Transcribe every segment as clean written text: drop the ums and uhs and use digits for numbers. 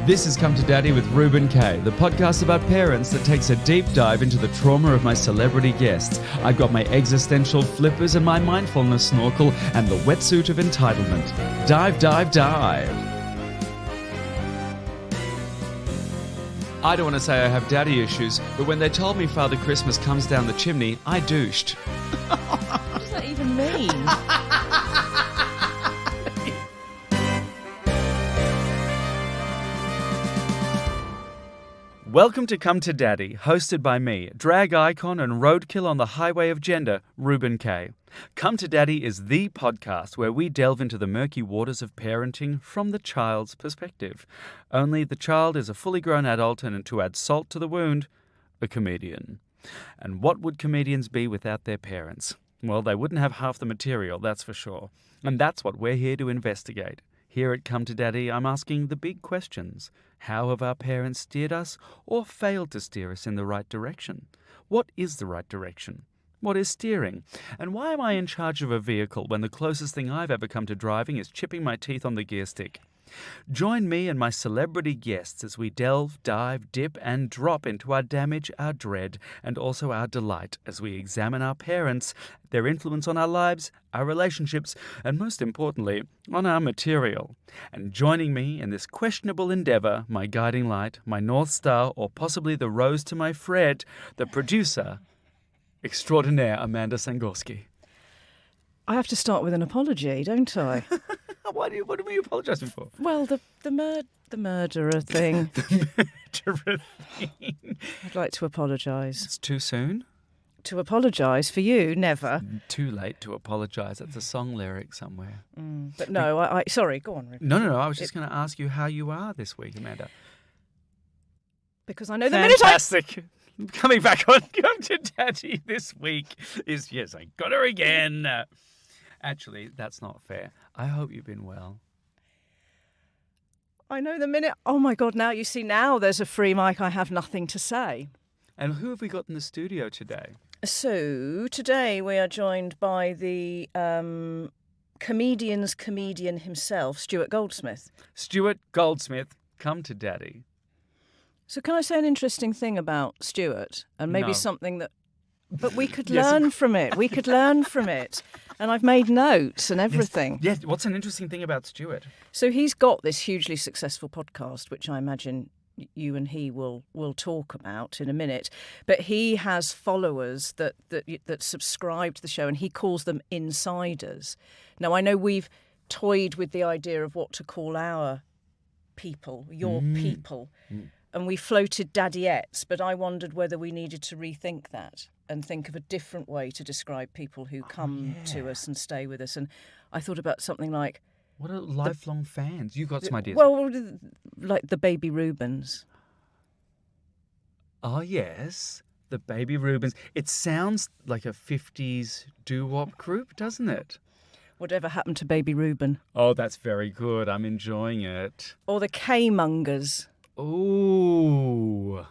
This is Come to Daddy with Reuben K, the podcast about parents that takes a deep dive into the trauma of my celebrity guests. I've got my existential flippers and my mindfulness snorkel and the wetsuit of entitlement. Dive, dive, dive. I don't want to say I have daddy issues, but when they told me Father Christmas comes down the chimney, I douched. What does that even mean? Welcome to Come to Daddy, hosted by me, drag icon and roadkill on the highway of gender, Reuben K. Come to Daddy is the podcast where we delve into the murky waters of parenting from the child's perspective. Only the child is a fully grown adult and, to add salt to the wound, a comedian. And what would comedians be without their parents? Well, they wouldn't have half the material, that's for sure. And that's what we're here to investigate. Here at Come to Daddy, I'm asking the big questions. How have our parents steered us or failed to steer us in the right direction? What is the right direction? What is steering? And why am I in charge of a vehicle when the closest thing I've ever come to driving is chipping my teeth on the gear stick? Join me and my celebrity guests as we delve, dive, dip and drop into our damage, our dread, and also our delight as we examine our parents, their influence on our lives, our relationships, and most importantly, on our material. And joining me in this questionable endeavour, my guiding light, my North Star, or possibly the rose to my Fred, the producer extraordinaire, Amanda Sangorski. I have to start with an apology, don't I? What are we apologising for? Well, the murderer thing. The murderer thing. I'd like to apologise. It's too soon? To apologise for you, never. Too late to apologise. That's a song lyric somewhere. But no, I sorry, go on, Reuben. No. I was just going to ask you how you are this week, Amanda. Because I know the minute Fantastic. Coming back on Come to Daddy this week is, yes, I got her again. Actually, that's not fair. I hope you've been well. I know the minute. Oh my God! Now you see. Now there's a free mic. I have nothing to say. And who have we got in the studio today? So today we are joined by the comedian's comedian himself, Stuart Goldsmith. Stuart Goldsmith, Come to Daddy. So can I say an interesting thing about Stuart, and maybe No. something that. But we could Yes, learn from it. We could learn from it. And I've made notes and everything. Yes. What's an interesting thing about Stuart? So he's got this hugely successful podcast, which I imagine you and he will talk about in a minute. But he has followers that subscribe to the show, and he calls them insiders. Now, I know we've toyed with the idea of what to call our people, your people, and we floated daddyettes, but I wondered whether we needed to rethink that and think of a different way to describe people who come to us and stay with us. And I thought about something like... What are lifelong fans? You've got some ideas. Well, like the baby Reubens. Oh, yes. The baby Reubens. It sounds like a 50s doo-wop group, doesn't it? Whatever happened to baby Reuben? Oh, that's very good. I'm enjoying it. Or the K-mongers. Ooh.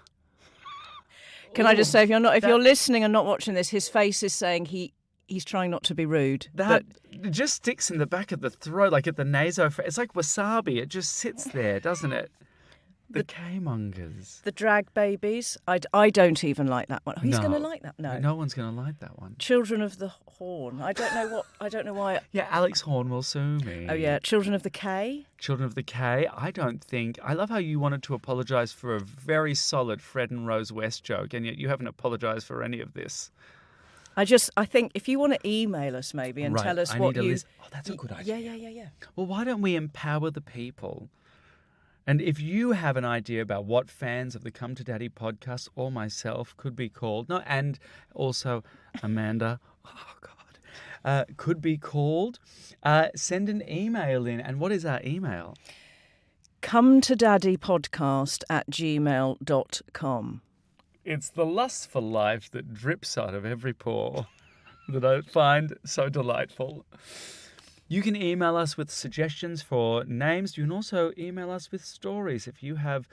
Can I just say, if you're listening and not watching this, his face is saying he's trying not to be rude. That it just sticks in the back of the throat, like at the naso. It's like wasabi. It just sits there, doesn't it? The K-mongers. The drag babies. I don't even like that one. Who's No. going to like that? No one's going to like that one. Children of the Horn. I don't know why. Yeah, Alex Horn will sue me. Oh yeah, Children of the K. Children of the K. I love how you wanted to apologise for a very solid Fred and Rose West joke, and yet you haven't apologised for any of this. I think if you want to email us maybe and tell us what you... Oh, that's a good idea. Yeah. Well, why don't we empower the people? And if you have an idea about what fans of the Come to Daddy podcast or myself could be called, and also Amanda, oh God, could be called, send an email in. And what is our email? cometodaddypodcast@gmail.com. It's the lust for life that drips out of every pore that I find so delightful. You can email us with suggestions for names. You can also email us with stories. If you have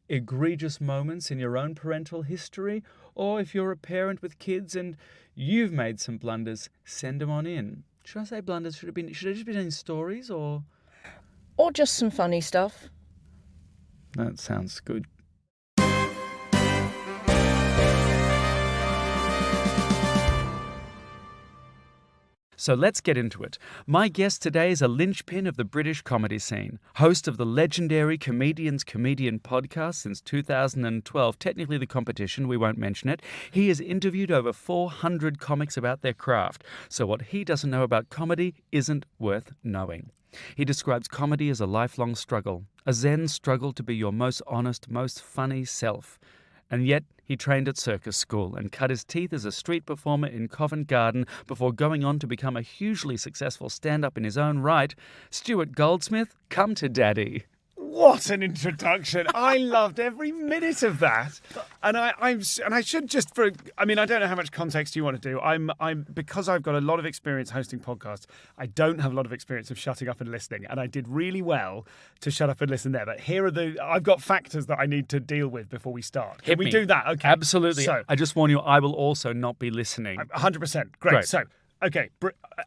egregious moments in your own parental history, or if you're a parent with kids and you've made some blunders, send them on in. Should I say blunders? Should it just been in stories or Or just some funny stuff. That sounds good. So let's get into it. My guest today is a linchpin of the British comedy scene, host of the legendary Comedian's Comedian podcast since 2012, technically the competition, we won't mention it. He has interviewed over 400 comics about their craft, so what he doesn't know about comedy isn't worth knowing. He describes comedy as a lifelong struggle, a zen struggle to be your most honest, most funny self. And yet, he trained at circus school and cut his teeth as a street performer in Covent Garden before going on to become a hugely successful stand-up in his own right. Stuart Goldsmith, come to Daddy. What an introduction! I loved every minute of that, and I should just I don't know how much context you want to do. I'm because I've got a lot of experience hosting podcasts. I don't have a lot of experience of shutting up and listening, and I did really well to shut up and listen there. But here are I've got factors that I need to deal with before we start. Can we do that? Okay, absolutely. So I just warn you, I will also not be listening. 100%. Great. So. Okay,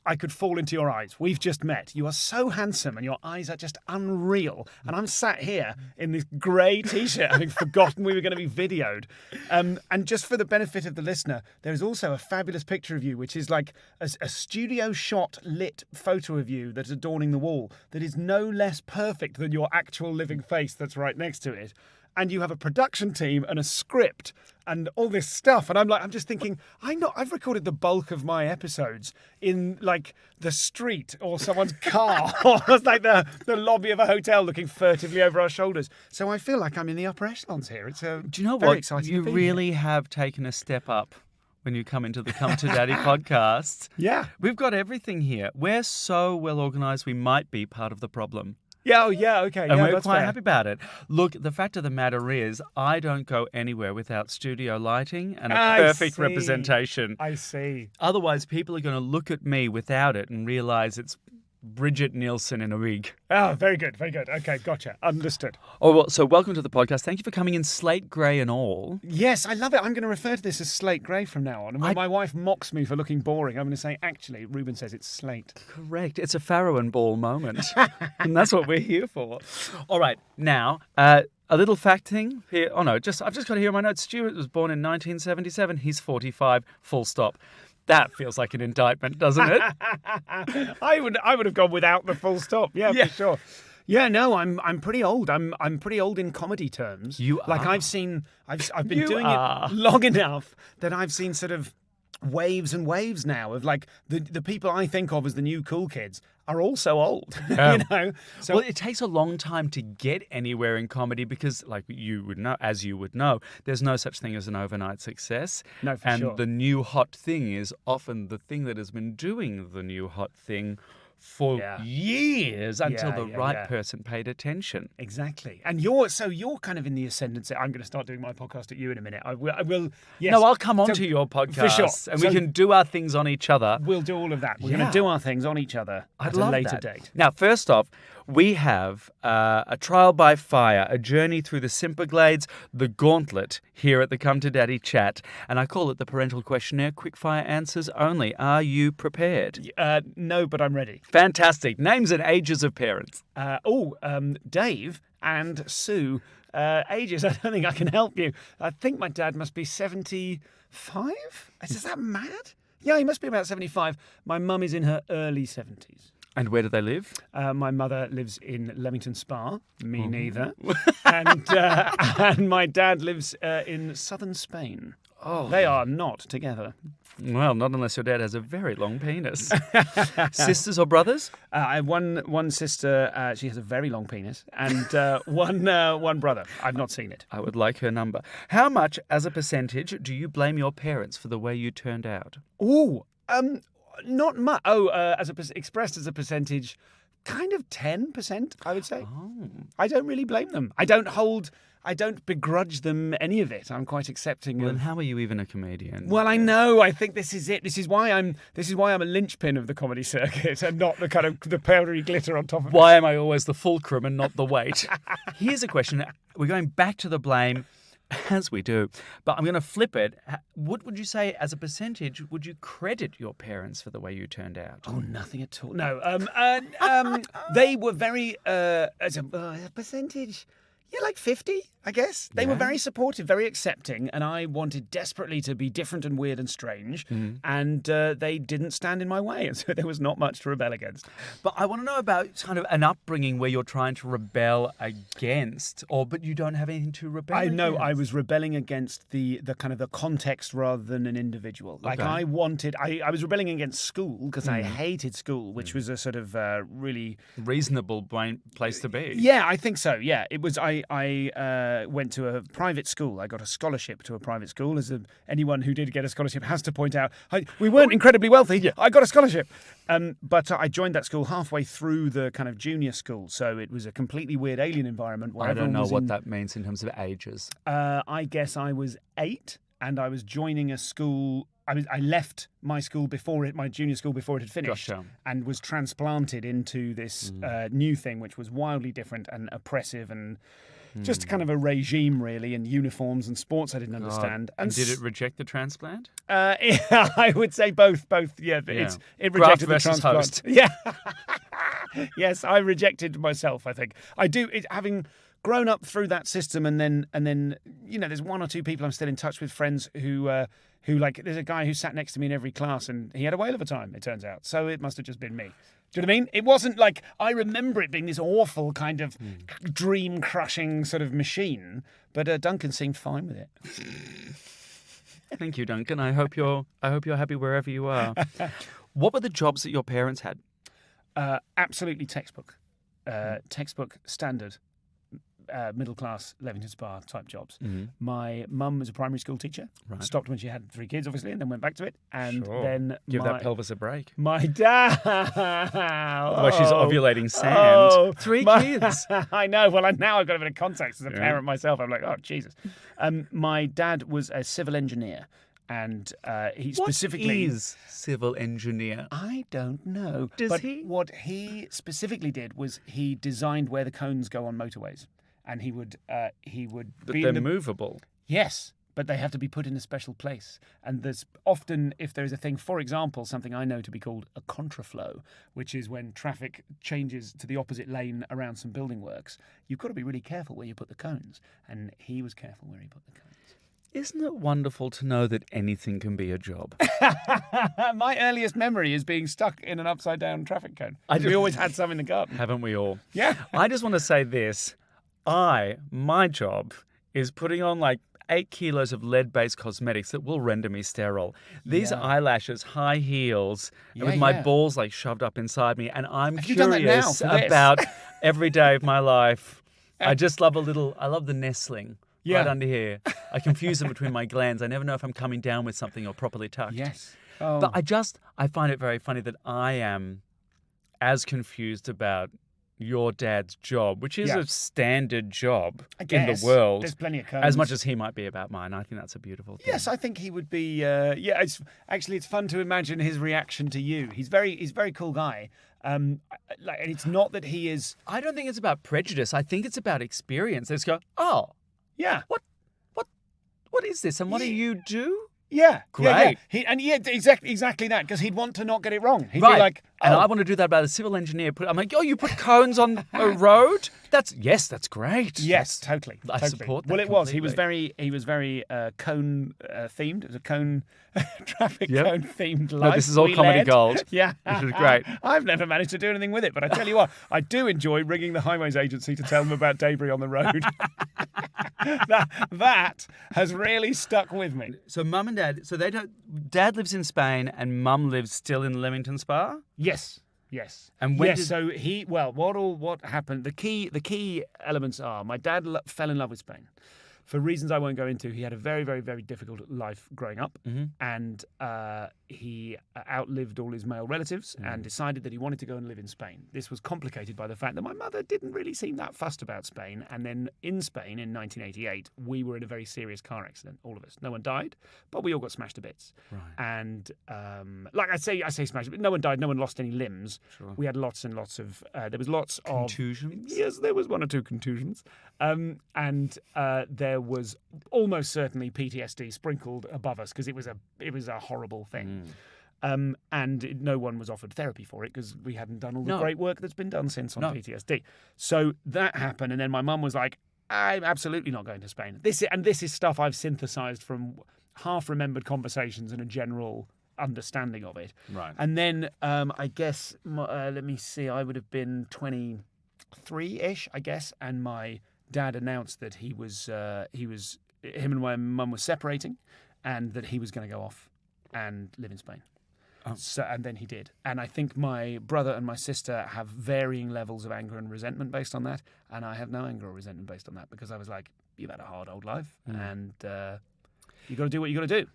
I could fall into your eyes. We've just met. You are so handsome and your eyes are just unreal. And I'm sat here in this grey T-shirt having forgotten we were going to be videoed. And just for the benefit of the listener, there is also a fabulous picture of you, which is like a studio shot lit photo of you that's adorning the wall that is no less perfect than your actual living face that's right next to it. And you have a production team and a script and all this stuff. And I'm just thinking, I've recorded the bulk of my episodes in like the street or someone's car or it's like the lobby of a hotel looking furtively over our shoulders. So I feel like I'm in the upper echelons here. It's Do you know very what? exciting You to be really here. have taken a step up when you come into the Come to Daddy podcast. Yeah. We've got everything here. We're so well organised, we might be part of the problem. Yeah, okay. And we're that's quite fair. happy about it. Look, the fact of the matter is, I don't go anywhere without studio lighting and a perfect representation. I see. Otherwise, people are going to look at me without it and realise it's Bridget Nielsen in a wig. Oh, very good, very good. Okay, gotcha. Understood. Oh, well, so welcome to the podcast. Thank you for coming in slate grey and all. Yes, I love it. I'm going to refer to this as slate grey from now on. And when my wife mocks me for looking boring, I'm going to say, actually, Reuben says it's slate. Correct. It's a Farrow and Ball moment. And that's what we're here for. All right. Now, a little fact thing here. Oh, no, I've just got to hear my notes. Stuart was born in 1977. He's 45, full stop. That feels like an indictment, doesn't it? I would have gone without the full stop. Yeah, for sure. Yeah, no, I'm pretty old. I'm pretty old in comedy terms. You are. Like I've been doing it long enough that I've seen sort of waves and waves now of like the people I think of as the new cool kids are also old. Yeah. You know? So well, it takes a long time to get anywhere in comedy because, like you would know, there's no such thing as an overnight success. No, for and sure. the new hot thing is often the thing that has been doing the new hot thing for years until the right person paid attention. Exactly. And you're kind of in the ascendancy. I'm going to start doing my podcast at you in a minute. I will. Yes. No, I'll come on to your podcast. For sure. And we can do our things on each other. We'll do all of that. We're going to do our things on each other at a later date. Now, first off, we have a trial by fire, a journey through the Simperglades, the gauntlet here at the Come to Daddy chat. And I call it the parental questionnaire, quickfire answers only. Are you prepared? No, but I'm ready. Fantastic. Names and ages of parents. Dave and Sue. Ages, I don't think I can help you. I think my dad must be 75? Is that mad? Yeah, he must be about 75. My mum is in her early 70s. And where do they live? My mother lives in Leamington Spa. Me neither. And my dad lives in southern Spain. Oh, they are not together. Well, not unless your dad has a very long penis. Sisters or brothers? I have one sister. She has a very long penis, and one brother. I've not seen it. I would like her number. How much, as a percentage, do you blame your parents for the way you turned out? Not much. Expressed as a percentage, kind of 10%, I would say. Oh. I don't really blame them. I don't begrudge them any of it. I'm quite accepting Well, of. then how are you even a comedian? Well, I know. I think this is it. This is why I'm a linchpin of the comedy circuit and not the kind of the powdery glitter on top of it. Why am I always the fulcrum and not the weight? Here's a question. We're going back to the blame, as we do, but I'm going to flip it. What would you say, as a percentage, would you credit your parents for the way you turned out? Oh, nothing at all. No. They were very as a percentage. Yeah, like 50, I guess. They were very supportive, very accepting, and I wanted desperately to be different and weird and strange, and they didn't stand in my way, and so there was not much to rebel against. But I want to know about kind of an upbringing where you're trying to rebel against, but you don't have anything to rebel against. I know I was rebelling against the kind of the context rather than an individual. Like I was rebelling against school because I hated school, which was a sort of really reasonable place to be. Yeah, I think so. Yeah, it was. I went to a private school. I got a scholarship to a private school. Anyone who did get a scholarship has to point out, we weren't incredibly wealthy. Yeah. I got a scholarship. But I joined that school halfway through the kind of junior school. So it was a completely weird alien environment. Where I don't know what that means in terms of ages. I guess I was 8 and I was joining a school. I left my school my junior school before it had finished, and was transplanted into this new thing, which was wildly different and oppressive and just kind of a regime, really, and uniforms and sports I didn't understand. And did it reject the transplant? I would say both. Yeah, it rejected the transplant. Host. Yeah. Yes, I rejected myself, I think. I do, having grown up through that system, and then there's one or two people I'm still in touch with, friends who there's a guy who sat next to me in every class and he had a whale of a time, it turns out. So it must have just been me. Do you know what I mean? It wasn't like, I remember it being this awful kind of dream-crushing sort of machine, but Duncan seemed fine with it. Thank you, Duncan. I hope you're happy wherever you are. What were the jobs that your parents had? Absolutely textbook standard. Middle class Leamington Spa type jobs. My mum was a primary school teacher. Right. Stopped when she had 3 kids, obviously, and then went back to it. And then give that pelvis a break. My dad. Well, she's ovulating sand. 3 kids. I know. Well, now I've got a bit of context as a parent myself. I'm like, oh Jesus. My dad was a civil engineer. And he specifically... What is civil engineer? I don't know. What he specifically did was he designed where the cones go on motorways. And he would But be they're movable. Yes, but they have to be put in a special place. And there's often, if there's a thing, for example, something I know to be called a contraflow, which is when traffic changes to the opposite lane around some building works, you've got to be really careful where you put the cones. And he was careful where he put the cones. Isn't it wonderful to know that anything can be a job? My earliest memory is being stuck in an upside-down traffic cone. We always had some in the garden. Haven't we all? Yeah. I just want to say this. My job is putting on like 8 kilos of lead-based cosmetics that will render me sterile. These eyelashes, high heels, and with my balls like shoved up inside me. And I'm curious about every day of my life. I just love I love the nestling. Yeah. Right under here. I confuse them between my glands. I never know if I'm coming down with something or properly tucked. Yes. Oh. But I find it very funny that I am as confused about your dad's job, which is a standard job in the world. There's plenty of cones. As much as he might be about mine. I think that's a beautiful thing. Yes, I think he would be. It's fun to imagine his reaction to you. He's a very cool guy. And it's not that he is. I don't think it's about prejudice. I think it's about experience. Let's go. Oh. Yeah. What is this? And what do you do? Yeah. Great. Yeah. Exactly that, because he'd want to not get it wrong. He'd be like, and I want to do that about a civil engineer. I'm like, you put cones on a road? That's great. Yes, totally. I support that. Well, it was. He was very cone themed. It was a cone traffic cone themed life. No, this is all comedy gold. Yeah. This is great. I've never managed to do anything with it, but I tell you what, I do enjoy ringing the highways agency to tell them about debris on the road. that has really stuck with me. So mum and dad, dad lives in Spain and mum lives still in Leamington Spa? Yes. And what happened? The key elements are my dad fell in love with Spain. For reasons I won't go into, he had a very, very, very difficult life growing up, and he outlived all his male relatives and decided that he wanted to go and live in Spain. This was complicated by the fact that my mother didn't really seem that fussed about Spain, and then in Spain in 1988, we were in a very serious car accident, all of us. No one died, but we all got smashed to bits. Right. And I say smashed, but no one died, no one lost any limbs. Sure. We had lots and lots of, there was lots of... Contusions? Yes, there was 1 or 2 contusions. And there was almost certainly PTSD sprinkled above us because it was a horrible thing. And no one was offered therapy for it because we hadn't done all the great work that's been done since on PTSD. So that happened, and then my mum was like, I'm absolutely not going to Spain. This is stuff I've synthesized from half-remembered conversations and a general understanding of it. Right. And then I guess, let me see, I would have been 23-ish, I guess, and my dad announced that him and my mum were separating, and that he was going to go off and live in Spain. Oh. So, and then he did. And I think my brother and my sister have varying levels of anger and resentment based on that, and I have no anger or resentment based on that, because I was like, you've had a hard old life, and you got to do what you got to do.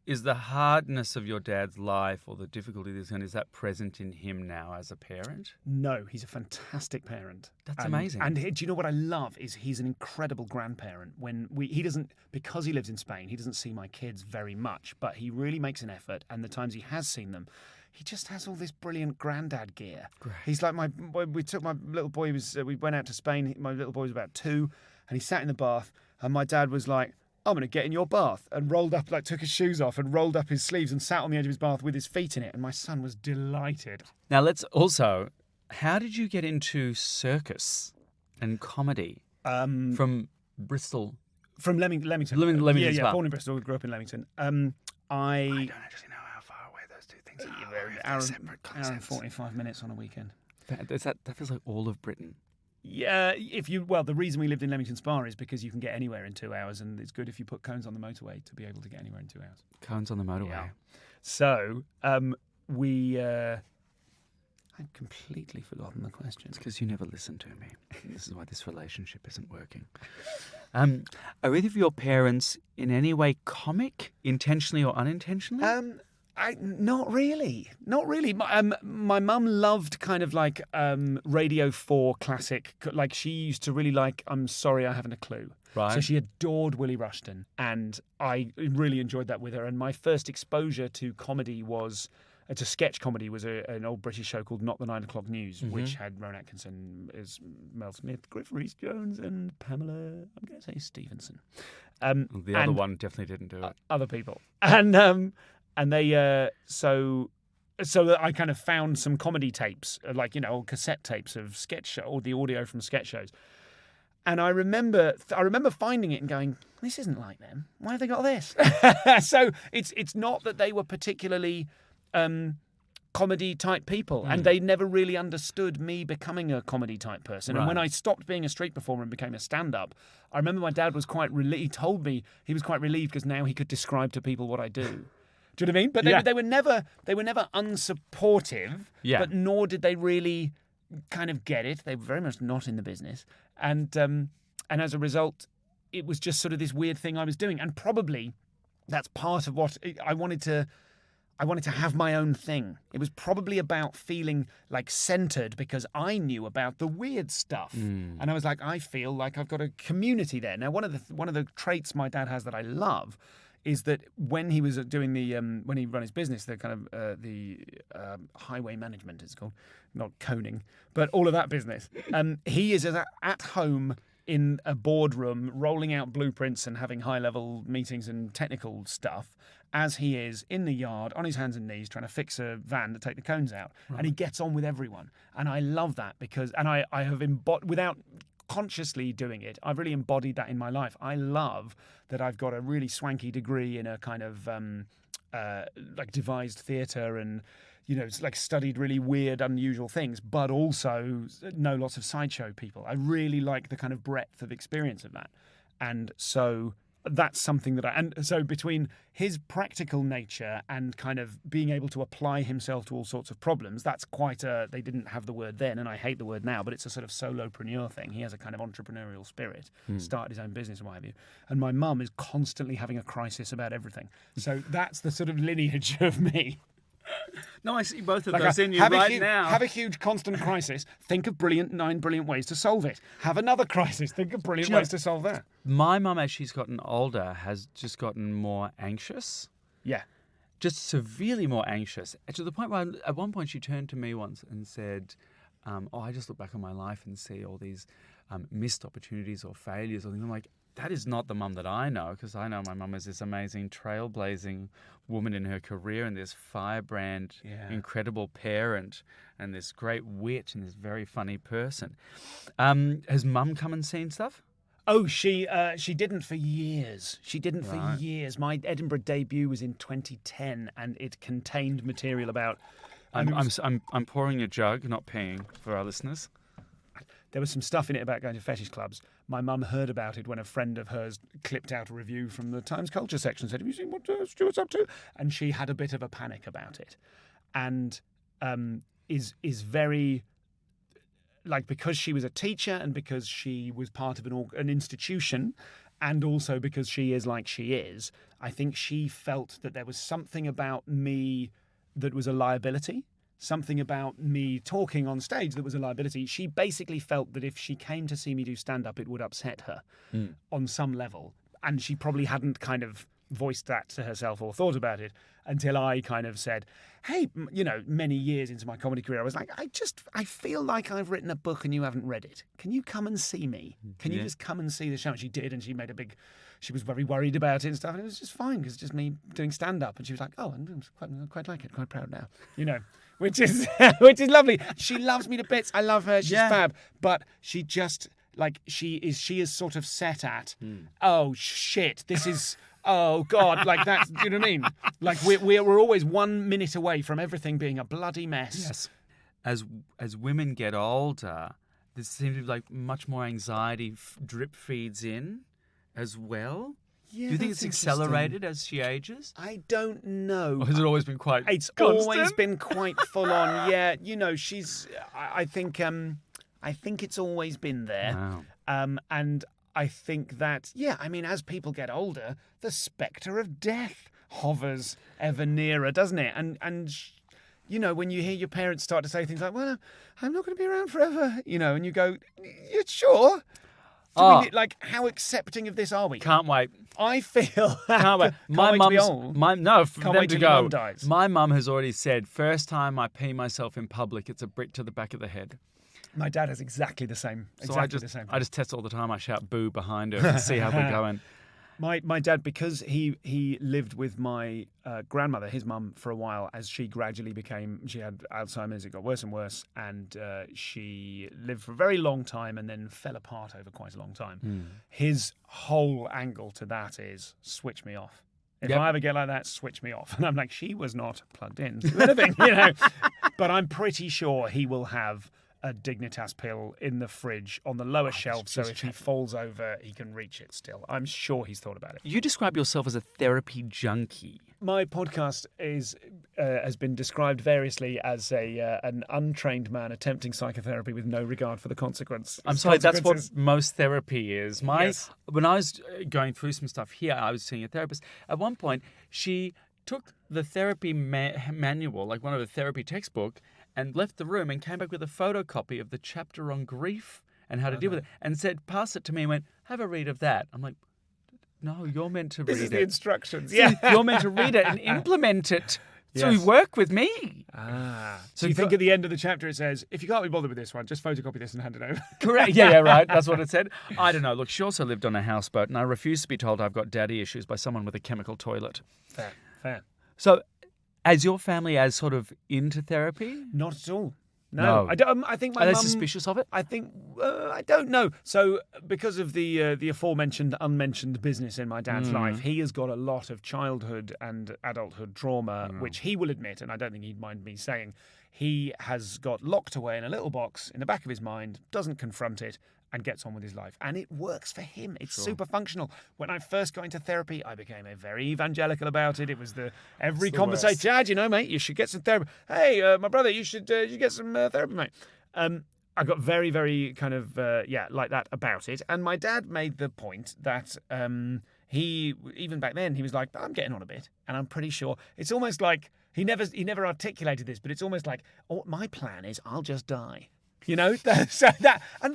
Is the hardness of your dad's life, or the difficulty of this, and is that present in him now as a parent? No, he's a fantastic parent. That's amazing. And do you know what I love is he's an incredible grandparent. Because he lives in Spain, he doesn't see my kids very much, but he really makes an effort. And the times he has seen them, he just has all this brilliant granddad gear. Great. He's like we took my little boy, we went out to Spain. My little boy was about 2, and he sat in the bath, and my dad was like, I'm going to get in your bath, and rolled up, took his shoes off and rolled up his sleeves and sat on the edge of his bath with his feet in it. And my son was delighted. Now, how did you get into circus and comedy from Bristol? From Leamington. Leamington Yeah, as well. Born in Bristol, grew up in Leamington. I don't actually know how far away those two things are. Hour and 45 minutes on a weekend. That feels like all of Britain. Yeah, the reason we lived in Leamington Spa is because you can get anywhere in 2 hours, and it's good if you put cones on the motorway to be able to get anywhere in 2 hours. Cones on the motorway. Yeah. So, I've completely forgotten the question. It's because you never listen to me. This is why this relationship isn't working. Are either of your parents in any way comic, intentionally or unintentionally? Not really. My mum loved kind of like Radio 4 classic. Like, she used to really like I'm Sorry I Haven't a Clue. Right. So she adored Willie Rushton, and I really enjoyed that with her. And my first exposure to comedy to sketch comedy was an old British show called Not the 9 O'Clock News, which had Rowan Atkinson as Mel Smith, Griff Rhys-Jones, and Pamela, I'm going to say Stevenson. The other one definitely didn't do it. Other people. And they so that I kind of found some comedy tapes, old cassette tapes of sketch show, or the audio from sketch shows. And I remember finding it and going, this isn't like them. Why have they got this? So it's not that they were particularly comedy type people, and they never really understood me becoming a comedy type person. Right. And when I stopped being a street performer and became a stand-up, I remember my dad was he told me he was quite relieved, because now he could describe to people what I do. Do you know what I mean? But they were never unsupportive, but nor did they really kind of get it. They were very much not in the business, and as a result, it was just sort of this weird thing I was doing, and probably that's part of what I wanted to have my own thing. It was probably about feeling like centered, because I knew about the weird stuff, and I was like, I feel like I've got a community there. Now, one of the traits my dad has that I love is that when he was doing when he ran his business, the kind of the highway management, it's called, not coning, but all of that business, he is at home in a boardroom rolling out blueprints and having high-level meetings and technical stuff, as he is in the yard on his hands and knees trying to fix a van to take the cones out. Right. And he gets on with everyone. And I love that, because I have without consciously doing it, I've really embodied that in my life. I love that I've got a really swanky degree in a kind of devised theatre, and studied really weird, unusual things, but also know lots of sideshow people. I really like the kind of breadth of experience of that. And so that's something so between his practical nature and kind of being able to apply himself to all sorts of problems, that's they didn't have the word then, and I hate the word now, but it's a sort of solopreneur thing. He has a kind of entrepreneurial spirit, started his own business and what have you. And my mum is constantly having a crisis about everything. So that's the sort of lineage of me. No, I see both of those in you now. Have a huge constant crisis. Think of 9 brilliant ways to solve it. Have another crisis. Think of brilliant ways to solve that. My mum, as she's gotten older, has just gotten more anxious. Yeah. Just severely more anxious. To the point where at one point she turned to me once and said, I just look back on my life and see all these missed opportunities or failures. I'm like, that is not the mum that I know, because I know my mum is this amazing trailblazing woman in her career, and this firebrand, incredible parent, and this great wit, and this very funny person. Has mum come and seen stuff? Oh, she didn't for years. She didn't Right. for years. My Edinburgh debut was in 2010, and it contained material about. And it was- I'm pouring a jug, not peeing, for our listeners. There was some stuff in it about going to fetish clubs. My mum heard about it when a friend of hers clipped out a review from the Times Culture section and said, "Have you seen what Stuart's up to?" And she had a bit of a panic about it, and is very. Like, because she was a teacher and because she was part of an institution, and also because she is like she is, I think she felt that there was something about me that was a liability, something about me talking on stage that was a liability. She basically felt that if she came to see me do stand-up, it would upset her on some level. And she probably hadn't kind of voiced that to herself or thought about it until I kind of said, hey, many years into my comedy career, I was like, I feel like I've written a book and you haven't read it. Can you come and see me? Can you just come and see the show? And she did, and she was very worried about it and stuff, and it was just fine because it's just me doing stand-up. And she was like, oh, I quite like it, quite proud now, which is lovely. She loves me to bits. I love her. She's fab. But she just, like, she is sort of set at, oh, shit, this is... Oh God! Like that, you know what I mean? Like we're always 1 minute away from everything being a bloody mess. Yes. As women get older, there seems to be like much more anxiety drip feeds in, as well. Yeah, Do you think that's it's interesting. accelerated as she ages? I don't know. Or has it always been quite? It's constant? always been quite full on. Yeah, she's. I think it's always been there. Wow. And I think that, as people get older, the spectre of death hovers ever nearer, doesn't it? And when you hear your parents start to say things like, well, I'm not going to be around forever, and you go, you're sure? Like, how accepting of this are we? Can't wait. I feel Can't wait. My mum's... For Can't them wait to to go. go. Your mum dies. My mum has already said, first time I pee myself in public, it's a brick to the back of the head. My dad has exactly the same. So I just test all the time. I shout boo behind her and see how we're going. My dad, because he lived with my grandmother, his mum, for a while, as she gradually she had Alzheimer's, it got worse and worse, and she lived for a very long time and then fell apart over quite a long time. His whole angle to that is switch me off. If I ever get like that, switch me off. And I'm like, she was not plugged in to anything, But I'm pretty sure he will have a Dignitas pill in the fridge on the lower shelf, so if he falls over, he can reach it still. I'm sure he's thought about it. You describe yourself as a therapy junkie. My podcast has been described variously as an untrained man attempting psychotherapy with no regard for the consequence. I'm sorry, that's what most therapy is. Yes. When I was going through some stuff here, I was seeing a therapist. At one point, she took the therapy manual, like one of the therapy textbook, and left the room and came back with a photocopy of the chapter on grief and how to deal with it, and said, pass it to me, and went, have a read of that. I'm like, no, you're meant to read it. This is the instructions. Yeah. You're meant to read it and implement it. So you work with me. So you think at the end of the chapter it says, if you can't be bothered with this one, just photocopy this and hand it over. Correct. Yeah, right. That's what it said. I don't know. Look, she also lived on a houseboat, and I refuse to be told I've got daddy issues by someone with a chemical toilet. Fair. So, as your family as sort of into therapy? Not at all. No. I think my Are they mum... suspicious of it? I think... I don't know. So, because of the aforementioned, unmentioned business in my dad's life, he has got a lot of childhood and adulthood trauma, which he will admit, and I don't think he'd mind me saying, he has got locked away in a little box in the back of his mind, doesn't confront it, and gets on with his life. And it works for him. It's super functional. When I first got into therapy, I became a very evangelical about it. It was every conversation, Dad, mate, you should get some therapy. Hey, my brother, you should get some therapy, mate. I got very, very kind of, like that about it. And my dad made the point that he, even back then, he was like, I'm getting on a bit. And I'm pretty sure, it's almost like, he never articulated this, but it's almost like, my plan is I'll just die. And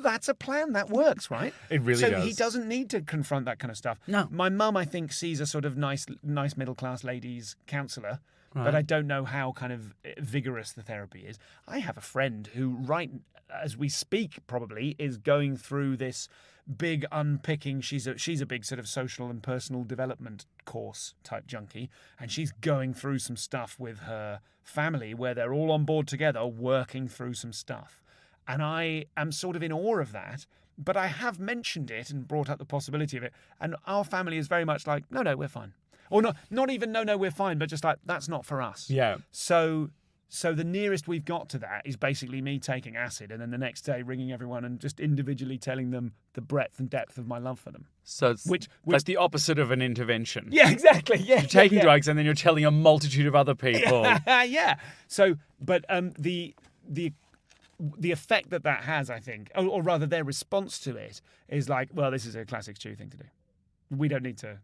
that's a plan that works, right? It really does. So he doesn't need to confront that kind of stuff. No. My mum, I think, sees a sort of nice middle-class ladies counsellor, but I don't know how kind of vigorous the therapy is. I have a friend who, right as we speak, probably, is going through this big unpicking. She's a big sort of social and personal development course type junkie, and she's going through some stuff with her family where they're all on board together working through some stuff. And I am sort of in awe of that But I have mentioned it and brought up the possibility of it. And our family is very much like, no, we're fine. Or not even, no, we're fine, but just like, that's not for us. Yeah. So the nearest we've got to that is basically me taking acid and then the next day ringing everyone and just individually telling them the breadth and depth of my love for them. So it's that's the opposite of an intervention. Yeah, exactly. Yeah, You're taking drugs and then you're telling a multitude of other people. Yeah. So, but the effect that has, I think, or rather their response to it is like, well, this is a classic Stu thing to do. We don't need to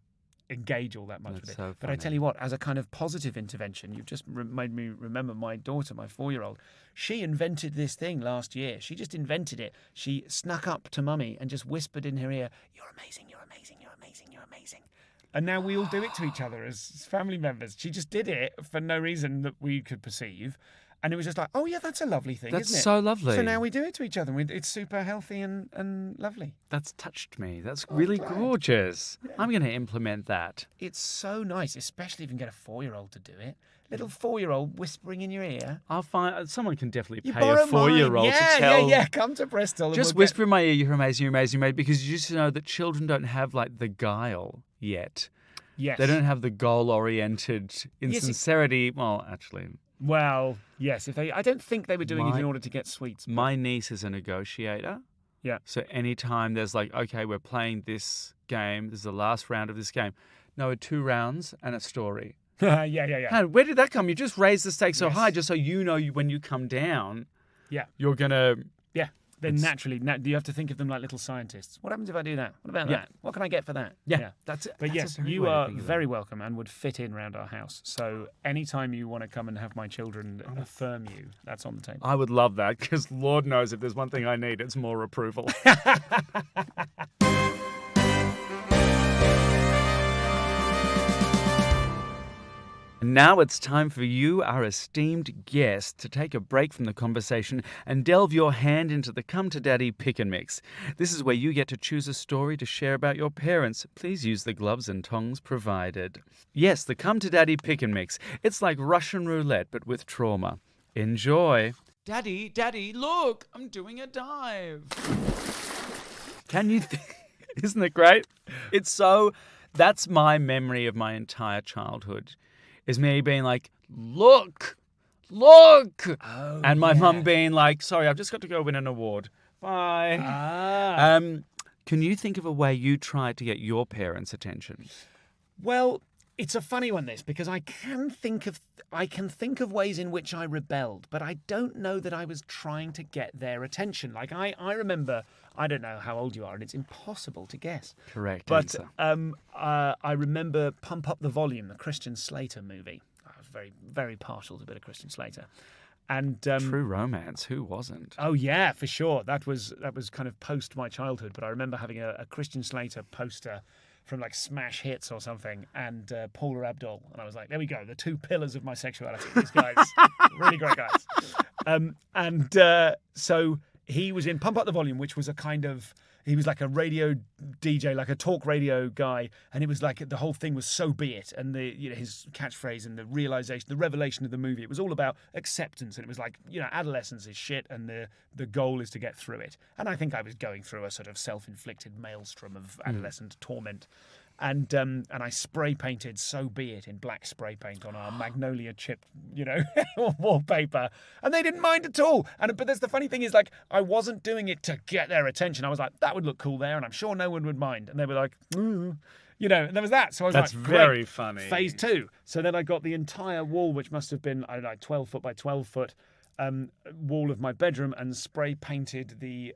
engage all that much with it. So but I tell you what, as a kind of positive intervention, you've just made me remember my daughter, my 4-year-old. She invented this thing last year. She just invented it. She snuck up to Mummy and just whispered in her ear, "You're amazing, you're amazing, you're amazing, you're amazing." And now we all do it to each other as family members. She just did it for no reason that we could perceive. And it was just like, oh, yeah, that's a lovely thing, That's isn't it? so lovely. So now we do it to each other. It's super healthy and lovely. That's touched me. That's really gorgeous. Yeah. I'm going to implement that. It's so nice, especially if you can get a 4-year-old to do it. Little 4-year-old whispering in your ear. I'll find someone can definitely You pay a borrow 4-year-old mine. to tell. Yeah. Come to Bristol. And Just whisper in my ear, "You're amazing, you're amazing, mate," because you just know that children don't have like the guile yet. Yes. They don't have the goal-oriented insincerity. Well, actually. Well, yes. I don't think they were doing it in order to get sweets. But... My niece is a negotiator. Yeah. So anytime there's like, okay, we're playing this game, this is the last round of this game. No, 2 rounds and a story. Yeah. Hey, where did that come? You just raised the stakes so high just so you know when you come down, you're going to... Yeah. Then naturally, you have to think of them like little scientists. What happens if I do that? What about that? What can I get for that? Yeah. That's it. But yes, you are very welcome and would fit in around our house. So anytime you want to come and have my children affirm you, that's on the table. I would love that because Lord knows if there's one thing I need, it's more approval. Now it's time for you, our esteemed guest, to take a break from the conversation and delve your hand into the Come to Daddy Pick and Mix. This is where you get to choose a story to share about your parents. Please use the gloves and tongs provided. Yes, the Come to Daddy Pick and Mix. It's like Russian roulette, but with trauma. Enjoy. Daddy, look, I'm doing a dive. Can you Isn't it great? That's my memory of my entire childhood. Is me being like, look, and my mum being like, sorry, I've just got to go win an award. Bye. Can you think of a way you tried to get your parents' attention? Well, it's a funny one, this, because I can think of ways in which I rebelled, but I don't know that I was trying to get their attention. Like I remember, I don't know how old you are, and it's impossible to guess. Correct but, answer. I remember Pump Up the Volume, the Christian Slater movie. I was very, very partial to a bit of Christian Slater. And True Romance, who wasn't? Oh yeah, for sure. That was kind of post my childhood, but I remember having a Christian Slater poster from like Smash Hits or something, and Paula Abdul, and I was like, there we go, the 2 pillars of my sexuality. These guys, really great guys. So he was in Pump Up the Volume, which was he was like a radio DJ, like a talk radio guy, and it was like the whole thing was "so be it," and his catchphrase and the revelation of the movie. It was all about acceptance, and it was like, adolescence is shit, and the goal is to get through it. And I think I was going through a sort of self-inflicted maelstrom of adolescent torment. And I spray painted "so be it" in black spray paint on our magnolia chip, wallpaper, and they didn't mind at all. But that's the funny thing is, like, I wasn't doing it to get their attention. I was like, that would look cool there, and I'm sure no one would mind. And they were like, and there was that. So I was that's like, very funny. Phase 2. So then I got the entire wall, which must have been 12 foot by 12 foot. Wall of my bedroom and spray painted the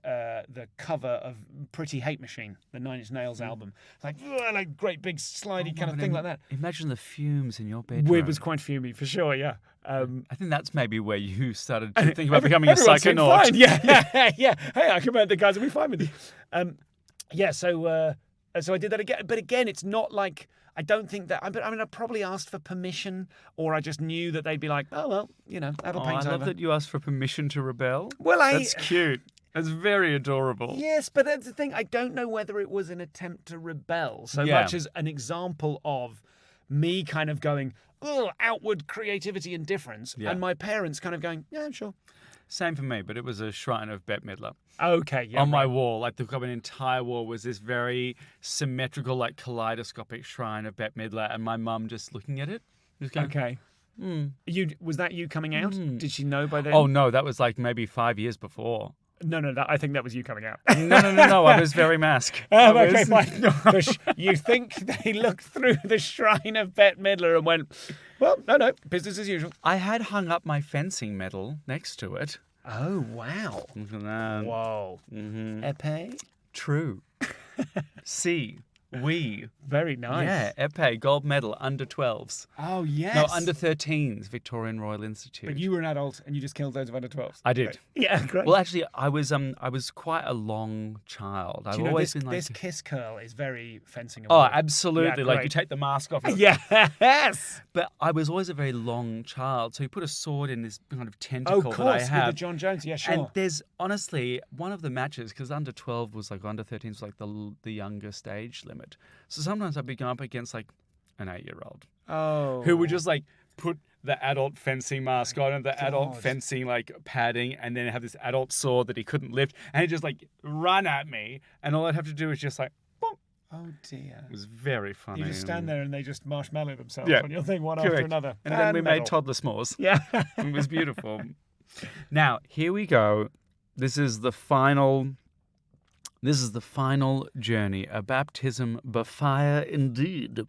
cover of Pretty Hate Machine, the 9 Inch Nails album. Like great big slidey kind of thing like that. Imagine the fumes in your bedroom. It was quite fumey for sure, yeah. I think that's maybe where you started to think about becoming a psychonaut. Yeah. Hey, I come out, the guys will be fine with you. So I did that again. But again, it's not like, I don't think that, I probably asked for permission, or I just knew that they'd be like, oh, well, that'll paint over. I love that you asked for permission to rebel. Well, that's cute. That's very adorable. Yes, but that's the thing. I don't know whether it was an attempt to rebel so much as an example of me kind of going, outward creativity and difference, and my parents kind of going, yeah, sure. Same for me, but it was a shrine of Bette Midler. Okay, yeah. On my wall, like the entire wall was this very symmetrical, like kaleidoscopic shrine of Bette Midler, and my mum just looking at it. Just going, Okay. Was that you coming out? Did she know by then? Oh no, that was like maybe 5 years before. No, I think that was you coming out. No. I was very mask. Okay, fine. You think they looked through the shrine of Bette Midler and went, well, no, business as usual. I had hung up my fencing medal next to it. Oh, wow. Look at that. Whoa. Mm-hmm. Épée? True. See. We. Very nice. Yeah, épée, gold medal, under 12s. Oh, yes. No, under 13s, Victorian Royal Institute. But you were an adult and you just killed loads of under 12s. I did. Great. Yeah, great. Well, actually, I was quite a long child. I've always been like this kiss curl is very fencing. Oh, absolutely! Yeah, like great. you take the mask off. Yes. But I was always a very long child, so you put a sword in this kind of tentacle Oh, of course, that I have. with the John Jones. Yeah, sure. And there's honestly one of the matches because under 12 was like under 13 was like the youngest age limit. So sometimes I'd be going up against like an 8-year-old who would just like put the adult fencing mask on and the adult fencing like padding, and then have this adult sword that he couldn't lift, and he'd just like run at me, and all I'd have to do is just like, boom. Oh dear. It was very funny. You just stand there and they just marshmallow themselves Yeah. on your thing one Correct. after another. And then we medal. made toddler s'mores. Yeah. It was beautiful. Now, here we go. This is the final journey, a baptism by fire indeed.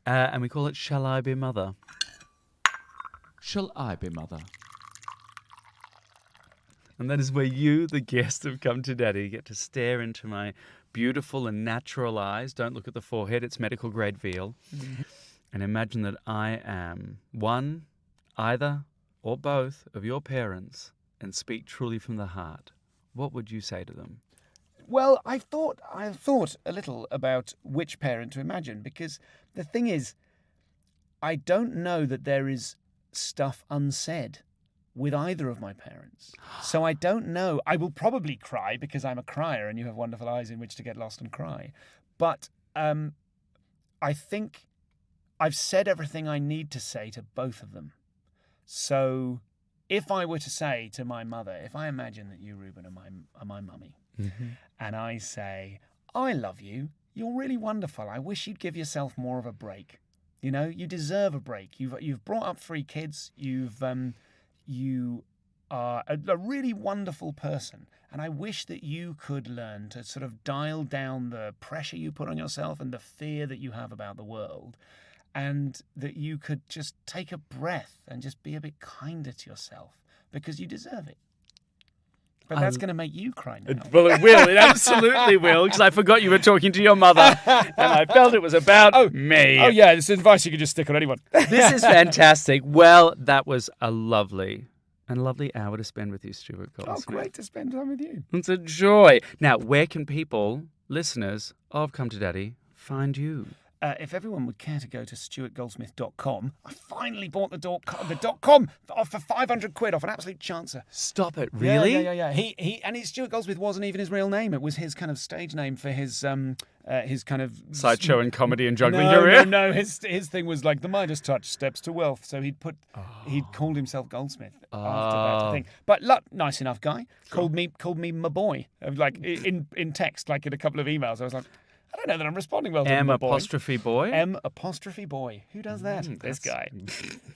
And we call it Shall I Be Mother? Shall I be mother? And that is where you, the guest of Come to Daddy, get to stare into my beautiful and natural eyes. Don't look at the forehead, it's medical grade veal. And imagine that I am one, either, or both of your parents and speak truly from the heart. What would you say to them? Well, I've thought a little about which parent to imagine, because the thing is, I don't know that there is stuff unsaid with either of my parents. So I don't know. I will probably cry because I'm a crier and you have wonderful eyes in which to get lost and cry. But I think I've said everything I need to say to both of them. So if I were to say to my mother, if I imagine that you, Reuben, are my mummy, and I say, I love you, you're really wonderful. I wish you'd give yourself more of a break. You know, you deserve a break. You've brought up 3 kids. You are a really wonderful person. And I wish that you could learn to sort of dial down the pressure you put on yourself and the fear that you have about the world. And that you could just take a breath and just be a bit kinder to yourself because you deserve it. But that's going to make you cry now. Well, it will. It absolutely will, because I forgot you were talking to your mother, and I felt it was about me. Oh, yeah, this advice you could just stick on anyone. This is fantastic. Well, that was a lovely hour to spend with you, Stuart Goldsmith. Oh, great to spend time with you. It's a joy. Now, where can people, listeners of Come to Daddy, find you? If everyone would care to go to stuartgoldsmith.com, I finally bought the .com for 500 quid off an absolute chancer. Stop it, really? Yeah. And Stuart Goldsmith wasn't even his real name. It was his kind of stage name for his kind of Sideshow and comedy and juggling career? No. His thing was like the Midas touch, steps to wealth. So he'd called himself Goldsmith after that thing. But nice enough guy. Called me my boy. Like in text, like in a couple of emails. I was like, I don't know that I'm responding well to M my boy. apostrophe boy? M apostrophe boy. Who does that? This guy.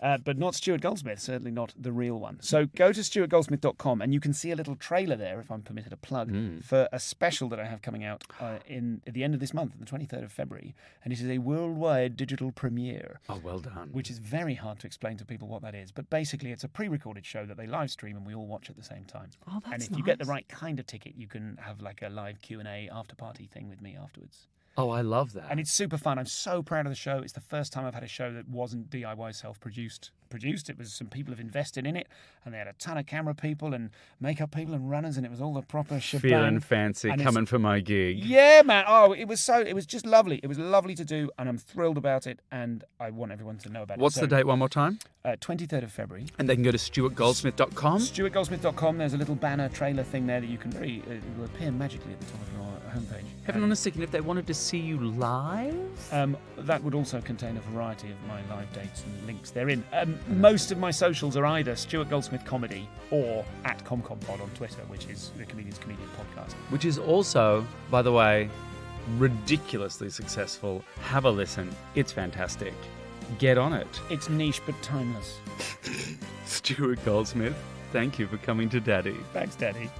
But not Stuart Goldsmith, certainly not the real one. So go to stuartgoldsmith.com and you can see a little trailer there, if I'm permitted a plug, for a special that I have coming out at the end of this month, the 23rd of February. And it is a worldwide digital premiere. Oh, well done. Which is very hard to explain to people what that is. But basically, it's a pre-recorded show that they live stream and we all watch at the same time. Oh, that's And if you get the right kind of ticket, you can have like a live Q&A after-party thing with me afterwards. Oh, I love that. And it's super fun. I'm so proud of the show. It's the first time I've had a show that wasn't DIY self-produced. It was some people have invested in it, and they had a ton of camera people and makeup people and runners, and it was all the proper shebang. Feeling fancy, and coming for my gig. Yeah, man. Oh, it was just lovely. It was lovely to do, and I'm thrilled about it, and I want everyone to know about it. What's the date one more time? 23rd of February. And they can go to stuartgoldsmith.com. stuartgoldsmith.com. There's a little banner trailer thing there that you can read. It will appear magically at the top of your homepage. Heaven on a Stick, and if they wanted to see you live? That would also contain a variety of my live dates and links therein. Most of my socials are either Stuart Goldsmith Comedy or at ComComPod on Twitter, which is the Comedian's Comedian podcast. Which is also, by the way, ridiculously successful. Have a listen. It's fantastic. Get on it. It's niche but timeless. Stuart Goldsmith, thank you for coming to Daddy. Thanks, Daddy.